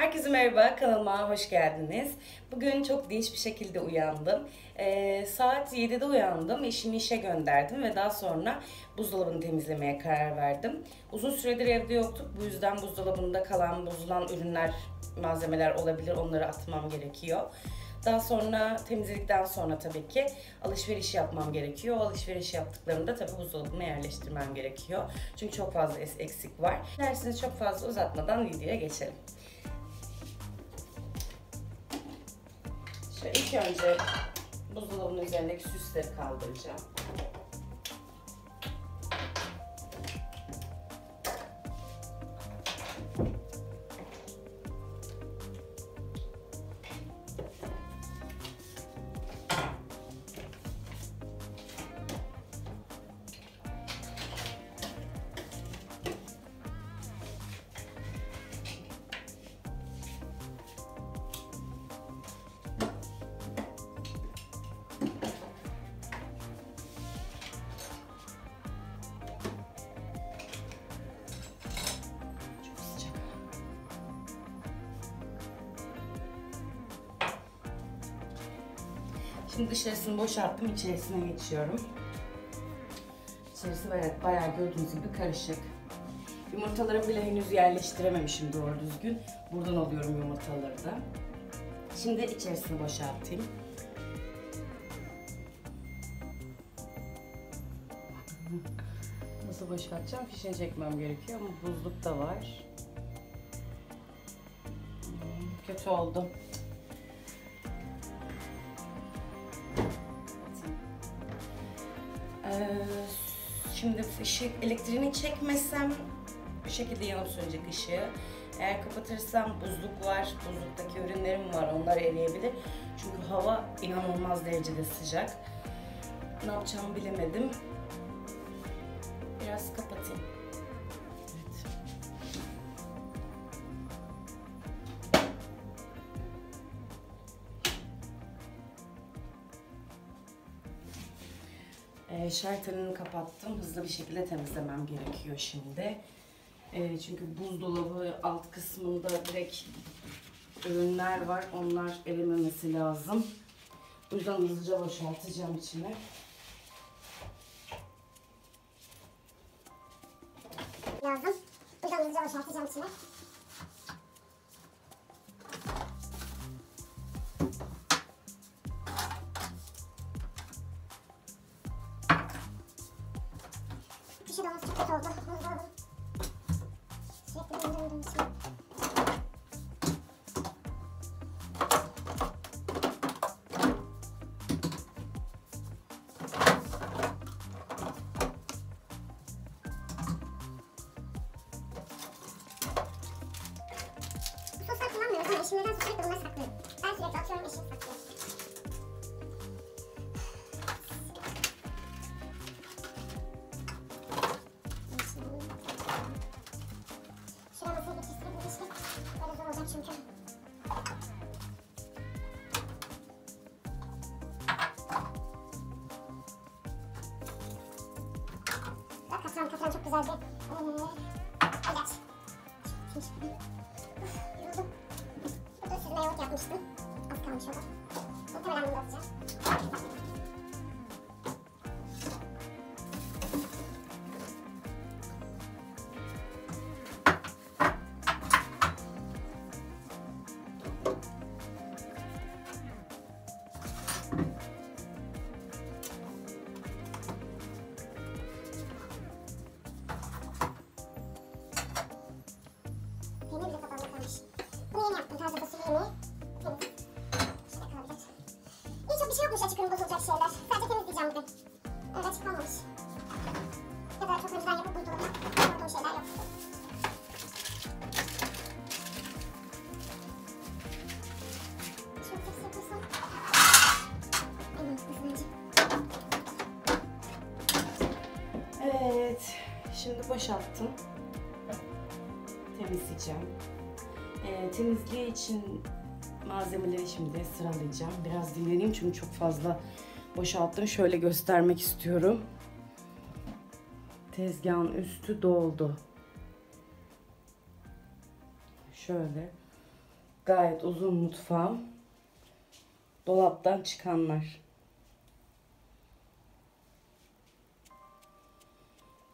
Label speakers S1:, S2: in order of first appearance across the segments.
S1: Herkese merhaba, kanalıma hoş geldiniz. Bugün çok dinç bir şekilde uyandım. Saat 7'de uyandım, eşimi işe gönderdim ve daha sonra buzdolabını temizlemeye karar verdim. Uzun süredir evde yoktuk, bu yüzden buzdolabında kalan, bozulan ürünler, malzemeler olabilir, onları atmam gerekiyor. Daha sonra temizledikten sonra tabii ki alışveriş yapmam gerekiyor. O alışveriş yaptıklarımda tabii buzdolabıma yerleştirmem gerekiyor. Çünkü çok fazla eksik var. Dersiniz çok fazla uzatmadan videoya geçelim. Şöyle ilk önce buzdolabının üzerindeki süsleri kaldıracağım. Şimdi dışarısını boşalttım, içerisine geçiyorum. İçerisi bayağı gördüğünüz gibi karışık. Yumurtaları bile henüz yerleştirememişim doğru düzgün. Buradan alıyorum yumurtaları da. Şimdi içerisini boşaltayım. Nasıl boşaltacağım? Fişini çekmem gerekiyor ama buzluk da var. Kötü oldu. Şimdi elektriğini çekmesem bu şekilde yanıp sönecek ışığı. Eğer kapatırsam buzluk var, buzluktaki ürünlerim var, onlar eriyebilir. Çünkü hava inanılmaz derecede sıcak. Ne yapacağımı bilemedim. Biraz kapatayım. Şartelini kapattım. Hızlı bir şekilde temizlemem gerekiyor şimdi. Çünkü buzdolabı alt kısmında direkt ürünler var. Onlar erimemesi lazım. O yüzden hızlıca boşaltacağım içine.
S2: Lazım. O yüzden hızlıca boşaltacağım içine. Dışı dolması çok kötü oldu. Sürekli döndürdüğüm için. Bu sosları kullanmıyoruz ama eşim nedense sürekli bunları saklıyor. Ben sürekli atıyorum, eşim saklıyor. Çünkü bak katran çok güzeldi. İlaç. Yoruldum. Burada süzme yoğurt yapmıştım. Az kalmış o da. Muhtemelen bunu da atacağım. Peynir bile kapağında kalmış. Bunu yeni yaptım. Taze fasulye yemeği. Temiz. Şurada kalabilir. İyi, çok bir şey yokmuş açık ürün bozulacak şeyler. Sadece temizleyeceğim bugün. Evet, açık olmamış. Ya da çok önceden yapıp buzdolabına koyduğum şeyler yok. Şöyle tepsi yapırsam. En mantıklısı bence.
S1: Evet, şimdi boşalttım. Temizleyeceğim. Temizliği için malzemeleri şimdi sıralayacağım. Biraz dinleneyim çünkü çok fazla boşalttım. Şöyle göstermek istiyorum. Tezgahın üstü doldu. Şöyle. Gayet uzun mutfağım. Dolaptan çıkanlar.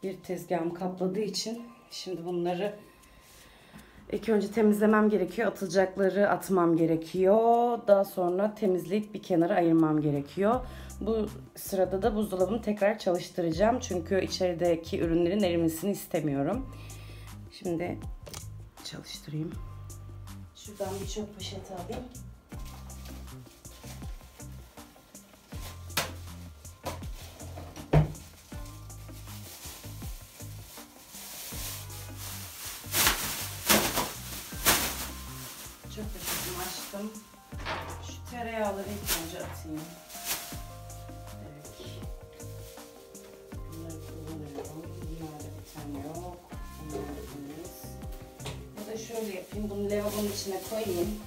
S1: Bir tezgahım kapladığı için şimdi bunları ilk önce temizlemem gerekiyor. Atılacakları atmam gerekiyor. Daha sonra temizleyip bir kenara ayırmam gerekiyor. Bu sırada da buzdolabını tekrar çalıştıracağım. Çünkü içerideki ürünlerin erimesini istemiyorum. Şimdi çalıştırayım. Şuradan bir çöp poşeti alayım. Çöp poşetimi açtım. Şu tereyağları ilk önce atayım. Evet. Bunları kullanıyorum. Bunlarda bir tane yok. Bunları temiz. Ya da şöyle yapayım. Bunu lavabonun içine koyayım.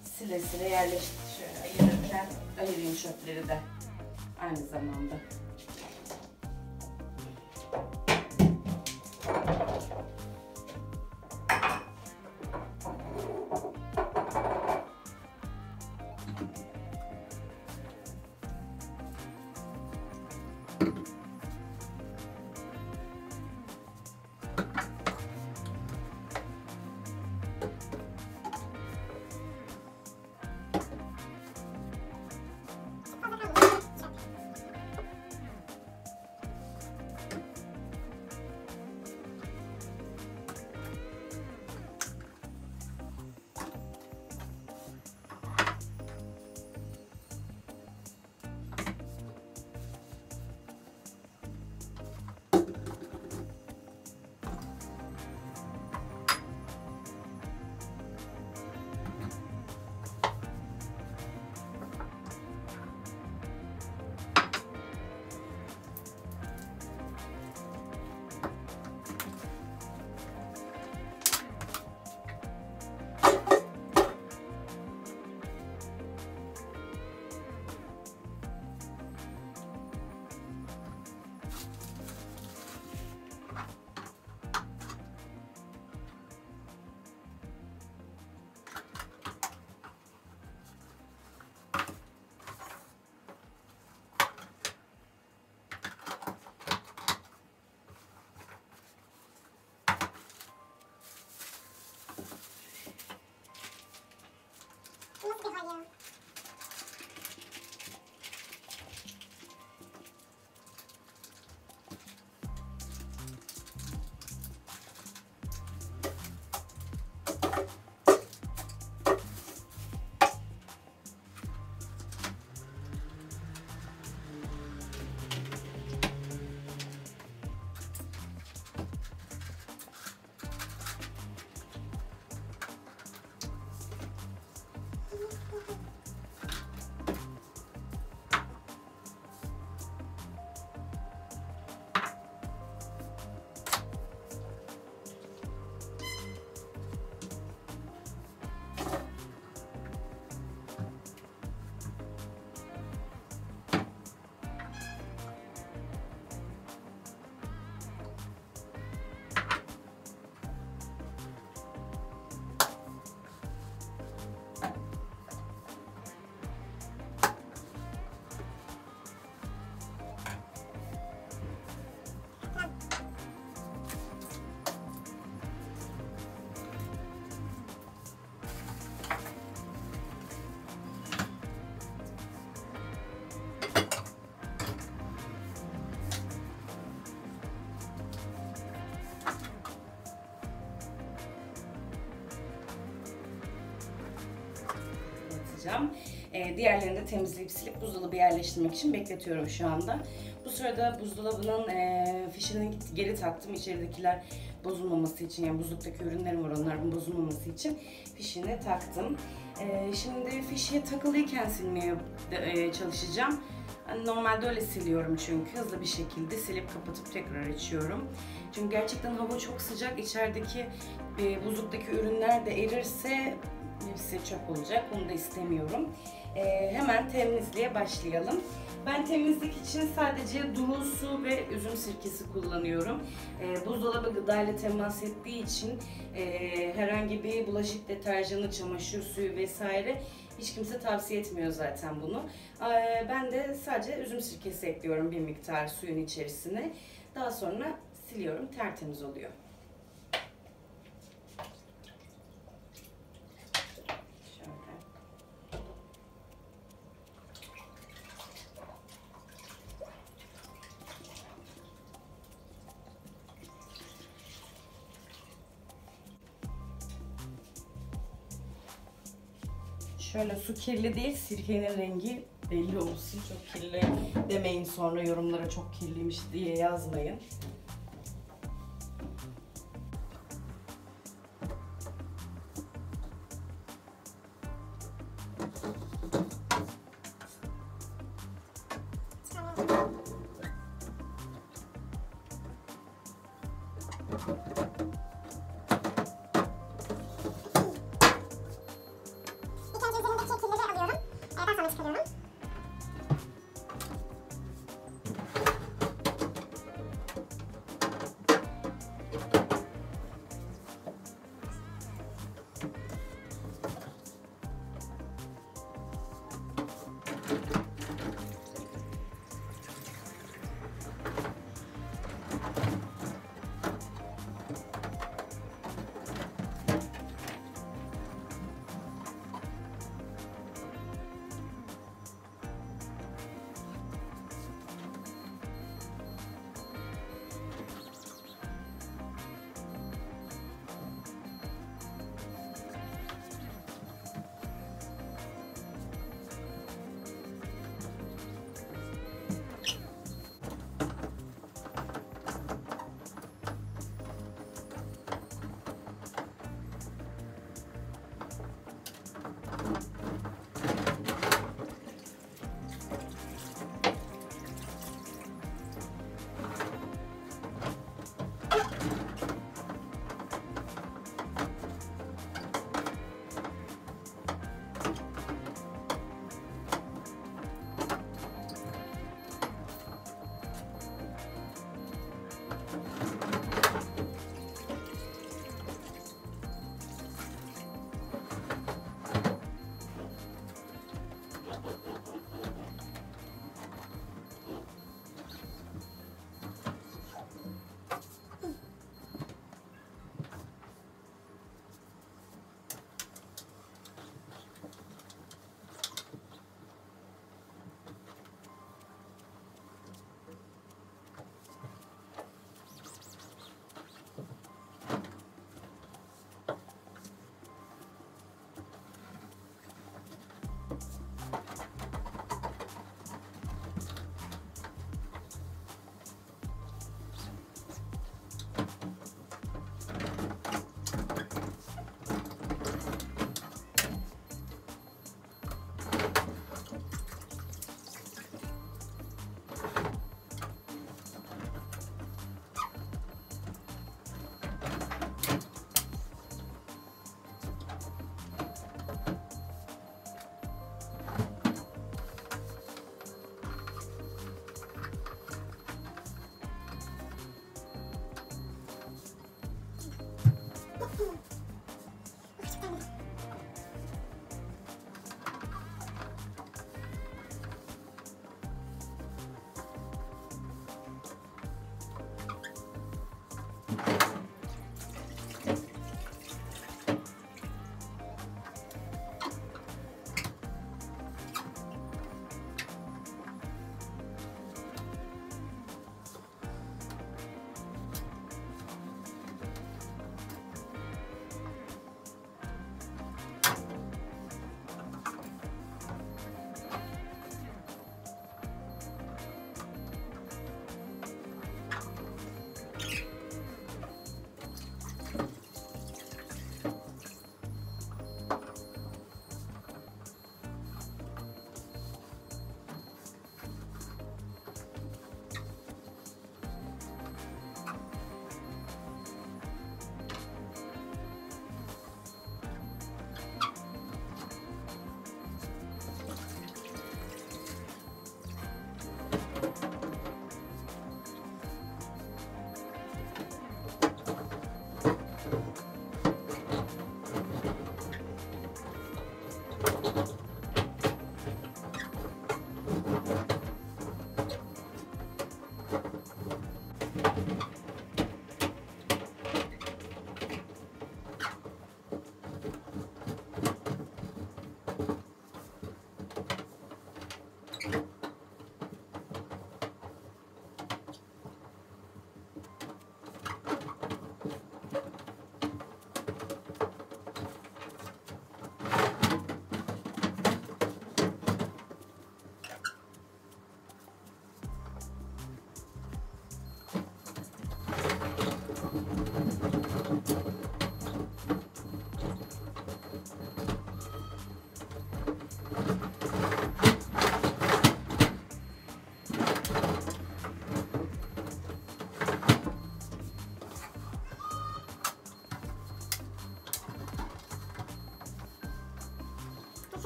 S1: Sile sile yerleştir. Şöyle ayırırken ayırayım çöpleri de. Aynı zamanda.
S2: Nasıl bir hal ya?
S1: Diğerlerini de temizleyip silip buzdolabı yerleştirmek için bekletiyorum şu anda. Bu sırada buzdolabının fişini geri taktım. İçeridekiler bozulmaması için, yani buzluktaki ürünlerim var, onların bozulmaması için fişini taktım. Şimdi fişi takılıyken silmeye çalışacağım. Normalde öyle siliyorum çünkü hızlı bir şekilde silip kapatıp tekrar açıyorum. Çünkü gerçekten hava çok sıcak. İçerideki buzluktaki ürünler de erirse hepsi çöp olacak. Onu da istemiyorum. Hemen temizliğe başlayalım. Ben temizlik için sadece duru su ve üzüm sirkesi kullanıyorum. Buzdolabı gıdayla temas ettiği için herhangi bir bulaşık deterjanı, çamaşır suyu vesaire hiç kimse tavsiye etmiyor zaten bunu. Ben de sadece üzüm sirkesi ekliyorum bir miktar suyun içerisine. Daha sonra siliyorum, tertemiz oluyor. Şöyle su kirli değil, sirkenin rengi belli olsun. Çok kirli demeyin, sonra yorumlara çok kirliymiş diye yazmayın.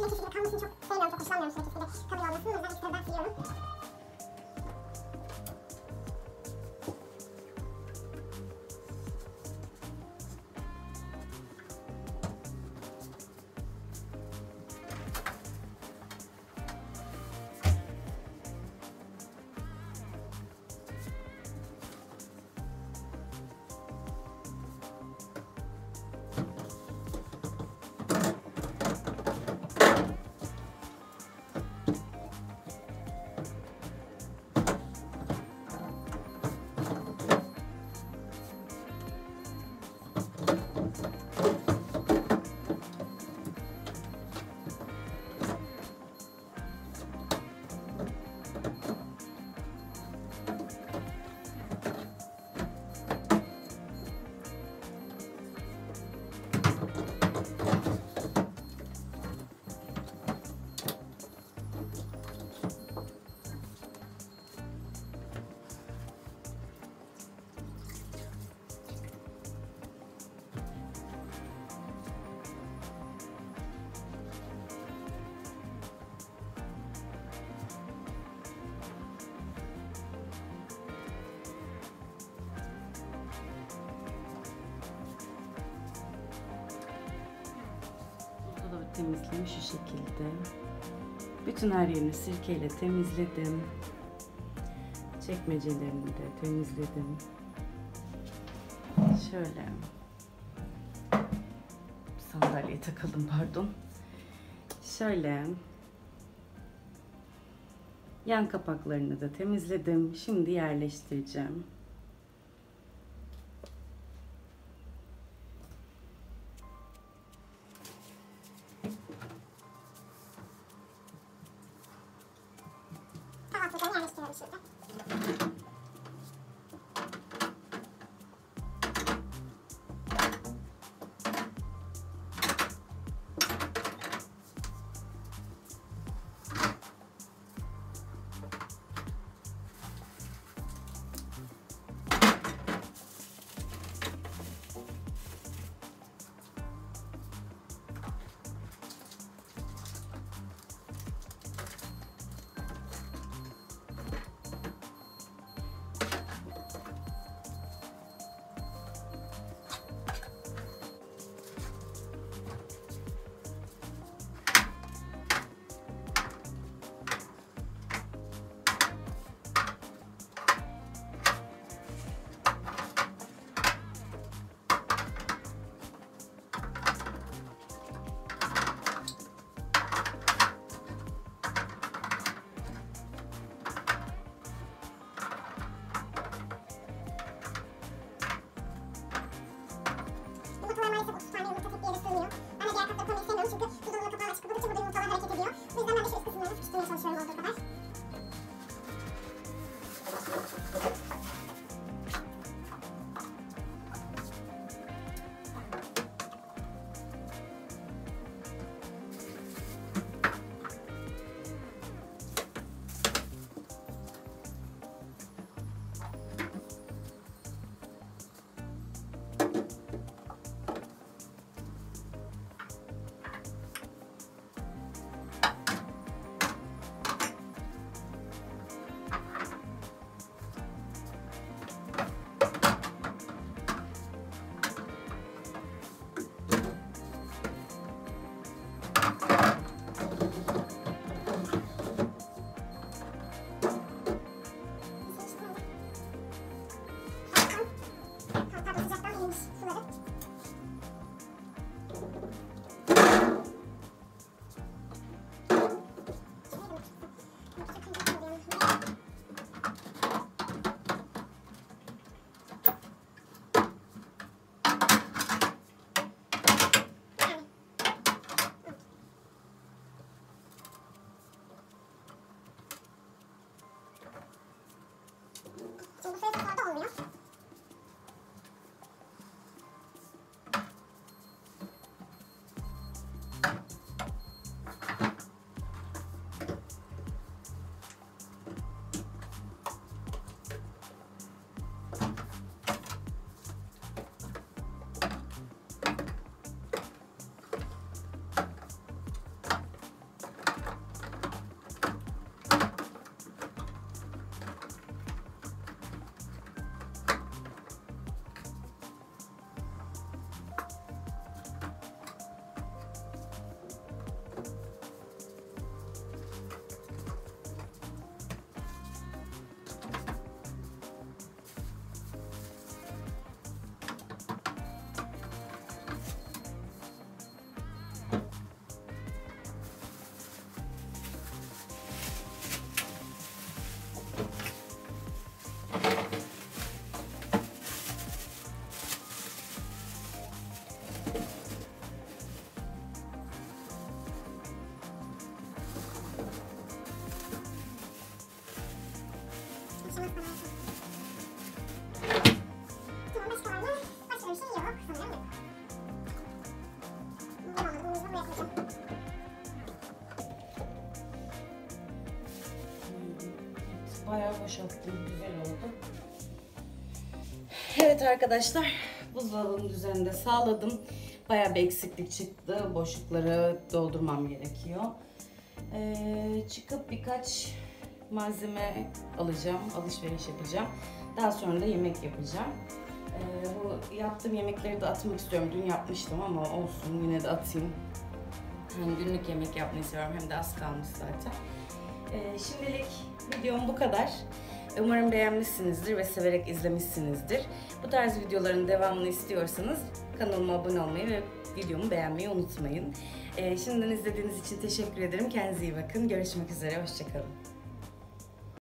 S2: Sürekli şekilde kalmasını çok sevmiyorum, çok hoşlanmıyorum sürekli şekilde kalıyor olmasını. O yüzden ekstra ben siliyorum.
S1: Temizleyeyim şu şekilde. Bütün her yerini sirkeyle temizledim. Çekmecelerini de temizledim. Şöyle sandalyeye takalım, pardon. Şöyle yan kapaklarını da temizledim. Şimdi yerleştireceğim.
S2: Kahvaltılıklarını yerleştiriyorum şimdi.
S1: Bayağı boşalttım. Güzel oldu. Evet arkadaşlar, buzdolabının düzenini de sağladım. Bayağı bir eksiklik çıktı. Boşlukları doldurmam gerekiyor. Çıkıp birkaç malzeme alacağım. Alışveriş yapacağım. Daha sonra da yemek yapacağım. Bu yaptığım yemekleri de atmak istiyorum. Dün yapmıştım ama olsun, yine de atayım. Hem günlük yemek yapmayı seviyorum, hem de az kalmış zaten. Şimdilik videom bu kadar. Umarım beğenmişsinizdir ve severek izlemişsinizdir. Bu tarz videoların devamını istiyorsanız kanalıma abone olmayı ve videomu beğenmeyi unutmayın. Şimdiden izlediğiniz için teşekkür ederim. Kendinize iyi bakın. Görüşmek üzere. Hoşça kalın.